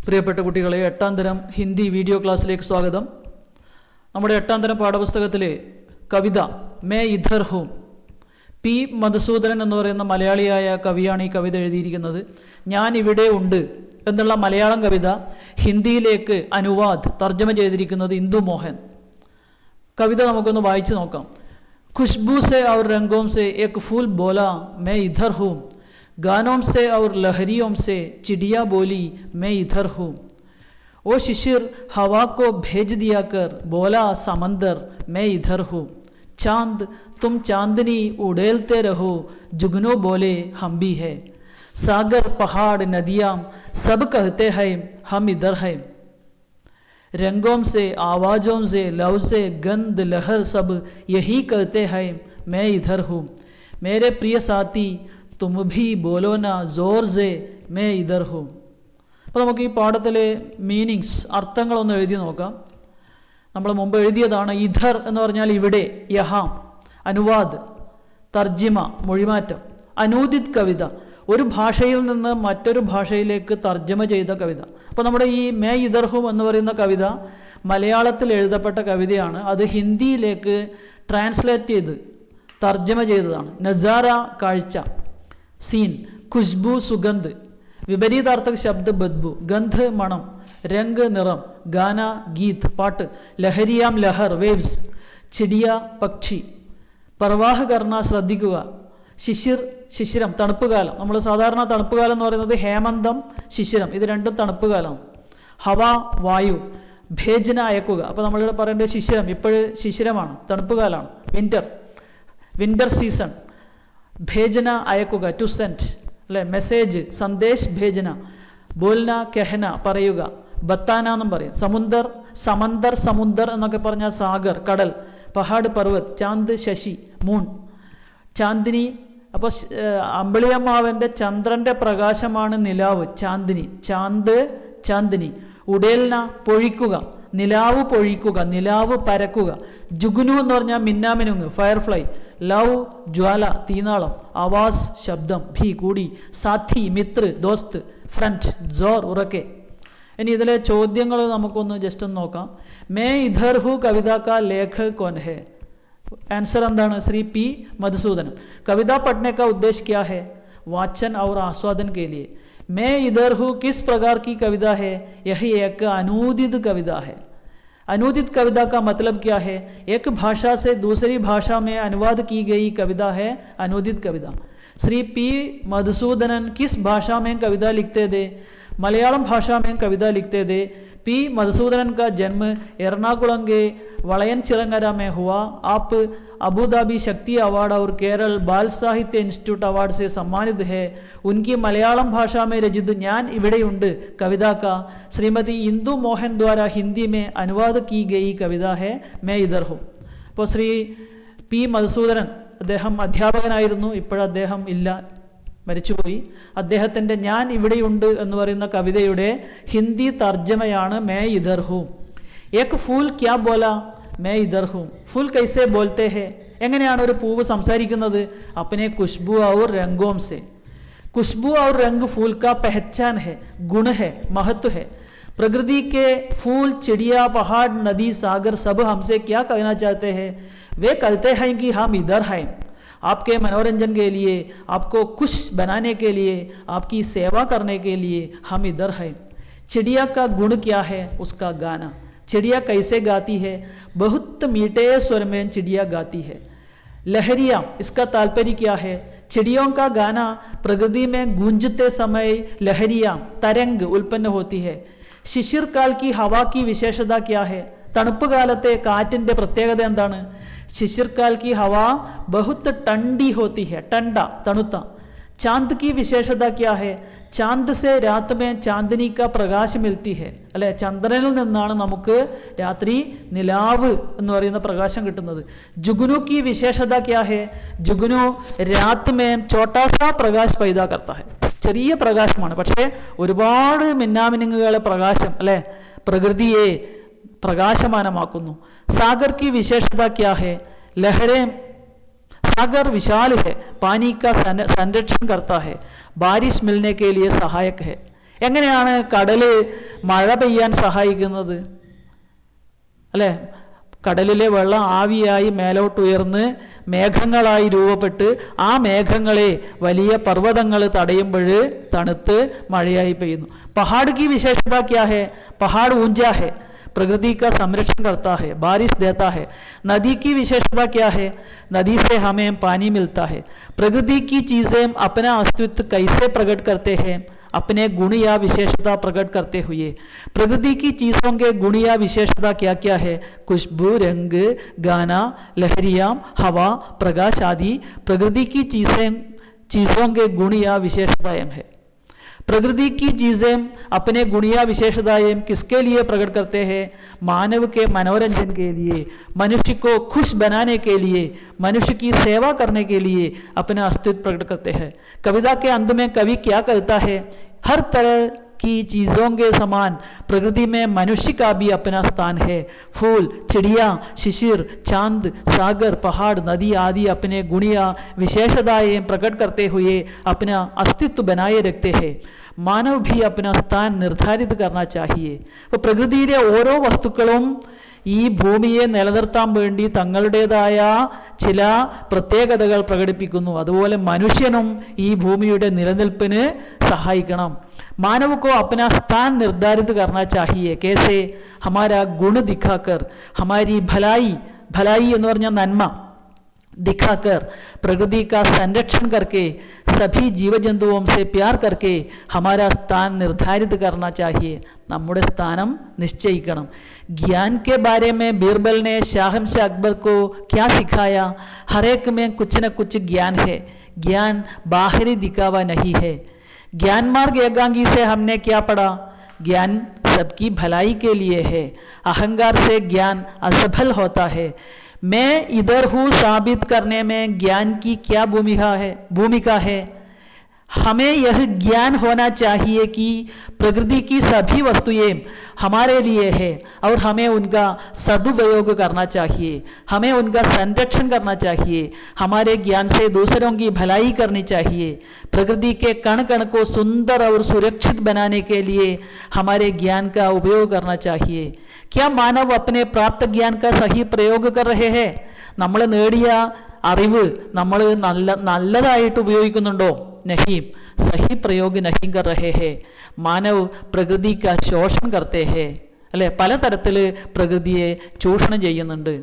പ്രിയപ്പെട്ട കുട്ടികളെ, 8ാം തരം ഹിന്ദി വീഡിയോ ക്ലാസ്സിലേക്ക് സ്വാഗതം. നമ്മുടെ 8ാം തരം പാഠപുസ്തകത്തിലെ കവിത മേ ഇധർ ഹൂം, പി മധുസൂദനൻ എന്ന് പറയുന്ന മലയാളിയായ കവിയാണ് ഈ കവിത എഴുതിയിരിക്കുന്നത്. ഞാൻ ഇവിടെ ഉണ്ട് എന്നുള്ള മലയാളം കവിത ഹിന്ദിയിലേക്ക് തർജ്ജമ ചെയ്തിരിക്കുന്നത് ഇന്ദു മോഹൻ. കവിത നമുക്കൊന്ന് വായിച്ചു നോക്കാം. खुशबू से और रंगों से एक फूल बोला मैं इधर हूँ, गानों से और लहरियों से चिड़िया बोली मैं इधर हूँ. वो शिशिर हवा को भेज दिया कर बोला समंदर मैं इधर हूँ. चांद तुम चांदनी उड़ेलते रहो, जुगनू बोले हम भी है. सागर पहाड़ नदियाँ सब कहते हैं हम इधर हैं. रंगों से आवाज़ों से लव से गंध लहर सब यही कहते हैं मैं इधर हूँ. मेरे प्रिय साथी तुम भी बोलो ना जोर से मैं इधर हूँ. അപ്പോൾ നമുക്ക് ഈ പാഠത്തിലെ മീനിങ്സ്, അർത്ഥങ്ങളൊന്ന് എഴുതി നോക്കാം. നമ്മൾ മുമ്പ് എഴുതിയതാണ്. ഇധർ എന്ന് പറഞ്ഞാൽ ഇവിടെ, യഹാം അനുവാദ്, തർജിമ മൊഴിമാറ്റം, അനൂദിത് കവിത ഒരു ഭാഷയിൽ നിന്ന് മറ്റൊരു ഭാഷയിലേക്ക് തർജ്ജമ ചെയ്ത കവിത. അപ്പോൾ നമ്മുടെ ഈ മേ ഇദർഹും എന്ന് പറയുന്ന കവിത മലയാളത്തിൽ എഴുതപ്പെട്ട കവിതയാണ്. അത് ഹിന്ദിയിലേക്ക് ട്രാൻസ്ലേറ്റ് ചെയ്ത് തർജ്ജമ ചെയ്തതാണ്. നസാര കാഴ്ച, സീൻ, ഖുശ്ബു സുഗന്ധ്, വിപരീതാർത്ഥക ശബ്ദ ബദ്ബു, ഗന്ധ് മണം, രംഗ് നിറം, ഗാന ഗീത് പാട്ട്, ലഹരിയാം ലഹർ വേവ്സ്, ചിടിയ പക്ഷി, പർവാഹ കർണ ശ്രദ്ധിക്കുക, ശിശിർ ശിശിരം തണുപ്പ് കാലം. നമ്മൾ സാധാരണ തണുപ്പ് കാലം എന്ന് പറയുന്നത് ഹേമന്തം, ശിശിരം, ഇത് രണ്ടും തണുപ്പ് കാലം. ഹവ വായു, ഭേജന അയക്കുക. അപ്പോൾ നമ്മളിവിടെ പറയേണ്ടത് ശിശിരം, ഇപ്പോഴ് ശിശിരമാണ്, തണുപ്പ് കാലമാണ്, വിൻ്റർ സീസൺ. ഭേജന അയക്കുക, ടു സെൻഡ് അല്ലേ, മെസ്സേജ്, സന്ദേശ് ഭേജന, ബോൽന കെഹന പറയുക, ബത്താന എന്നും പറയും. സമന്തർ സമുന്ദർ എന്നൊക്കെ പറഞ്ഞാൽ സാഗർ കടൽ, പഹാഡ് പർവ്വത്, ചാന്ദ് ശശി മൂൺ, ചാന്ദിനി. അപ്പോൾ അമ്പിളിയമ്മാവൻ്റെ ചന്ദ്രൻ്റെ പ്രകാശമാണ് നിലാവ്, ചാന്ദിനി, ചാന്ദിനി. ഉടേൽന പൊഴിക്കുക, നിലാവ് പൊഴിക്കുക, നിലാവ് പരക്കുക. ജുഗുനു എന്ന് പറഞ്ഞാൽ മിന്നാമിനുങ്ങ്, ഫയർഫ്ലൈ. ലവ് ജ്വാല, തീനാളം. ആവാസ് ശബ്ദം, ഭീ കൂടി. സാഥി മിത്ര, ദോസ്ത്. ഫ്രണ്ട് ജോർ ഉറക്കെ. ഇനി ഇതിലെ ചോദ്യങ്ങൾ നമുക്കൊന്ന് ജസ്റ്റ് ഒന്ന് നോക്കാം. മേ ഇധർ ഹു കവിത കാ ലേഖക് കോൻ ഹെ? आंसर अंदाണ് श्री पी मधुसूदन. कविता पढ़ने का उद्देश्य क्या है? वाचन और आस्वादन के लिए. मैं इधर हूँ किस प्रकार की कविता है? यही एक अनूदित कविता है. अनूदित कविता का मतलब क्या है? एक भाषा से दूसरी भाषा में अनुवाद की गई कविता है अनूदित कविता. श्री पी मधुसूदनन किस भाषा में कविता लिखते थे? मलयालम भाषा में कविता लिखते थे. पी मधुसूदनन का जन्म एर्नाकुलम के वलयन चिरंगरा में हुआ. आप अबू धाबी शक्ति अवार्ड और केरल बाल साहित्य इंस्टीट्यूट अवार्ड से सम्मानित है. उनकी मलयालम भाषा में रचित ज्ञान इविडेयुंड कविता का श्रीमती इंदु मोहन द्वारा हिंदी में अनुवाद की गई कविता है मैं इधर हूँ. അപ്പോൾ ശ്രീ പി മധുസൂദനൻ അദ്ദേഹം അധ്യാപകനായിരുന്നു. ഇപ്പോഴും അദ്ദേഹം ഇല്ല, മരിച്ചുപോയി. അദ്ദേഹത്തിൻ്റെ ഞാൻ ഇവിടെയുണ്ട് എന്ന് പറയുന്ന കവിതയുടെ ഹിന്ദി തർജ്ജമയാണ് മേ ഇധർ ഹൂം. ഏക് ഫൂൽ ക്യാ ബോല മേ ഇധർ ഹൂം. ഫൂൽ കൈസെ ബോൽത്തെ ഹെ? എങ്ങനെയാണ് ഒരു പൂവ് സംസാരിക്കുന്നത്? അപ്പനെ ഖുശ്ബു ഔർ രംഗോം സെ. खुशबू और रंग फूल का पहचान है, गुण है, महत्व है. प्रकृति के फूल, चिड़िया, पहाड़, नदी, सागर सब हमसे क्या कहना चाहते हैं? वे कहते हैं कि हम इधर हैं. आपके मनोरंजन के लिए, आपको खुश बनाने के लिए, आपकी सेवा करने के लिए हम इधर हैं. चिड़िया का गुण क्या है? उसका गाना. चिड़िया कैसे गाती है? बहुत मीठे स्वर में चिड़िया गाती है. लहरियाँ, इसका तात्पर्य क्या है? चिड़ियों का गाना प्रकृति में गूंजते समय लहरियाँ तरंग उत्पन्न होती है. शिशिर काल की हवा की विशेषता क्या है? തണുപ്പ് കാലത്തെ കാറ്റിൻ്റെ പ്രത്യേകത എന്താണ്? शिशिर काल की हवा बहुत ठंडी होती है, ठंडा तणुता. चांद की विशेषता क्या है? चांद से रात में चांदनी का प्रकाश मिलती है അല്ലെ, ചന്ദ്രനിൽ നിന്നാണ് നമുക്ക് രാത്രി നിലാവ് എന്ന് പറയുന്ന പ്രകാശം കിട്ടുന്നത്. जुगनू की विशेषता क्या है? जुगनू रात में छोटा सा प्रकाश पैदा करता है. ചെറിയ പ്രകാശമാണ്, പക്ഷേ ഒരുപാട് മിന്നാമിനുങ്ങുകളെ പ്രകാശം അല്ലെ പ്രകൃതിയെ പ്രകാശമാനമാക്കുന്നു. സാഗർ की विशेषता क्या है? लहरें, सागर विशाल है, पानी का संरक्षण करता है, बारिश मिलने के लिए सहायक है. എങ്ങനെയാണ് കടല് മഴ പെയ്യാൻ സഹായിക്കുന്നത്? അല്ലേ? കടലിലെ വെള്ളം ആവിയായി മേലോട്ടുയർന്ന് മേഘങ്ങളായി രൂപപ്പെട്ട് ആ മേഘങ്ങളെ വലിയ പർവ്വതങ്ങൾ തടയുമ്പോൾ തണുത്ത് മഴയായി പെയ്യുന്നു. पहाड़ की विशेषता क्या है? पहाड़ ऊंचा है, प्रकृति का संरक्षण करता है, बारिश देता है। नदी की विशेषता क्या है? नदी से हमें पानी मिलता है। प्रकृति की चीज़ें अपना अस्तित्व कैसे प्रकट करते हैं? अपने गुण या विशेषता प्रकट करते हुए। प्रकृति की चीज़ों के गुण या विशेषता क्या क्या है? खुशबू, रंग, गाना, लहरियाँ, हवा, प्रकाश आदि प्रकृति की चीज़ों के गुण या विशेषताएं है। प्रकृति की चीज़ें अपने गुण या विशेषताएं किसके लिए प्रकट करते हैं? मानव के मनोरंजन के लिए, मनुष्य को खुश बनाने के लिए, मनुष्य की सेवा करने के लिए अपना अस्तित्व प्रकट करते हैं। कविता के अंत में कवि क्या कहता है? हर तरह की चीज़ों के समान प्रकृति में मनुष्य का भी अपना स्थान है। फूल, चिड़िया, शिशिर, चांद, सागर, पहाड़, नदी आदि अपने गुण या विशेषताएं प्रकट करते हुए अपना अस्तित्व बनाए रखते हैं। मानव भी अपना स्थान निर्धारित करना चाहिए. അപ്പോൾ പ്രകൃതിയിലെ ഓരോ വസ്തുക്കളും ഈ ഭൂമിയെ നിലനിർത്താൻ വേണ്ടി തങ്ങളുടേതായ ചില പ്രത്യേകതകൾ പ്രകടിപ്പിക്കുന്നു. അതുപോലെ മനുഷ്യനും ഈ ഭൂമിയുടെ നിലനിൽപ്പിന് സഹായിക്കണം. मानव को अपना स्थान निर्धारित करना चाहिए. कैसे? हमारा गुण दिखाकर, हमारी भलाई എന്ന് പറഞ്ഞാൽ നന്മ दिखाकर, प्रकृति का संरक्षण करके, सभी जीव जंतुओं से प्यार करके हमारा स्थान निर्धारित करना चाहिए. നമ്മുടെ സ്ഥാനം നിശ്ചയിക്കണം. ज्ञान के बारे में बीरबल ने शाहंशाह अकबर को क्या सिखाया? हर एक में कुछ न कुछ ज्ञान है. ज्ञान बाहरी दिखावा नहीं है. ज्ञान मार्ग एकांगी से हमने क्या पढ़ा? ज्ञान सबकी भलाई के लिए है. अहंकार से ज्ञान असफल होता है. मैं इधर हूँ साबित करने में ज्ञान की क्या भूमिका है? हमें यह ज्ञान होना चाहिए कि प्रकृति की सभी वस्तुएं हमारे लिए है और हमें उनका सदुपयोग करना चाहिए, हमें उनका संरक्षण करना चाहिए, हमारे ज्ञान से दूसरों की भलाई करनी चाहिए. प्रकृति के कण कण को सुंदर और सुरक्षित बनाने के लिए हमारे ज्ञान का उपयोग करना चाहिए. क्या मानव अपने प्राप्त ज्ञान का सही प्रयोग कर रहे हैं? നമ്മൾ നേടിയ അറിവ് നമ്മൾ നല്ലതായിട്ട് ഉപയോഗിക്കുന്നുണ്ടോ? नहीं, सही प्रयोग नहीं कर रहे हैं. मानव प्रकृति का शोषण करते हैं. അല്ലെ? പലതരത്തിൽ പ്രകൃതിയെ ചൂഷണം ചെയ്യുന്നുണ്ട്.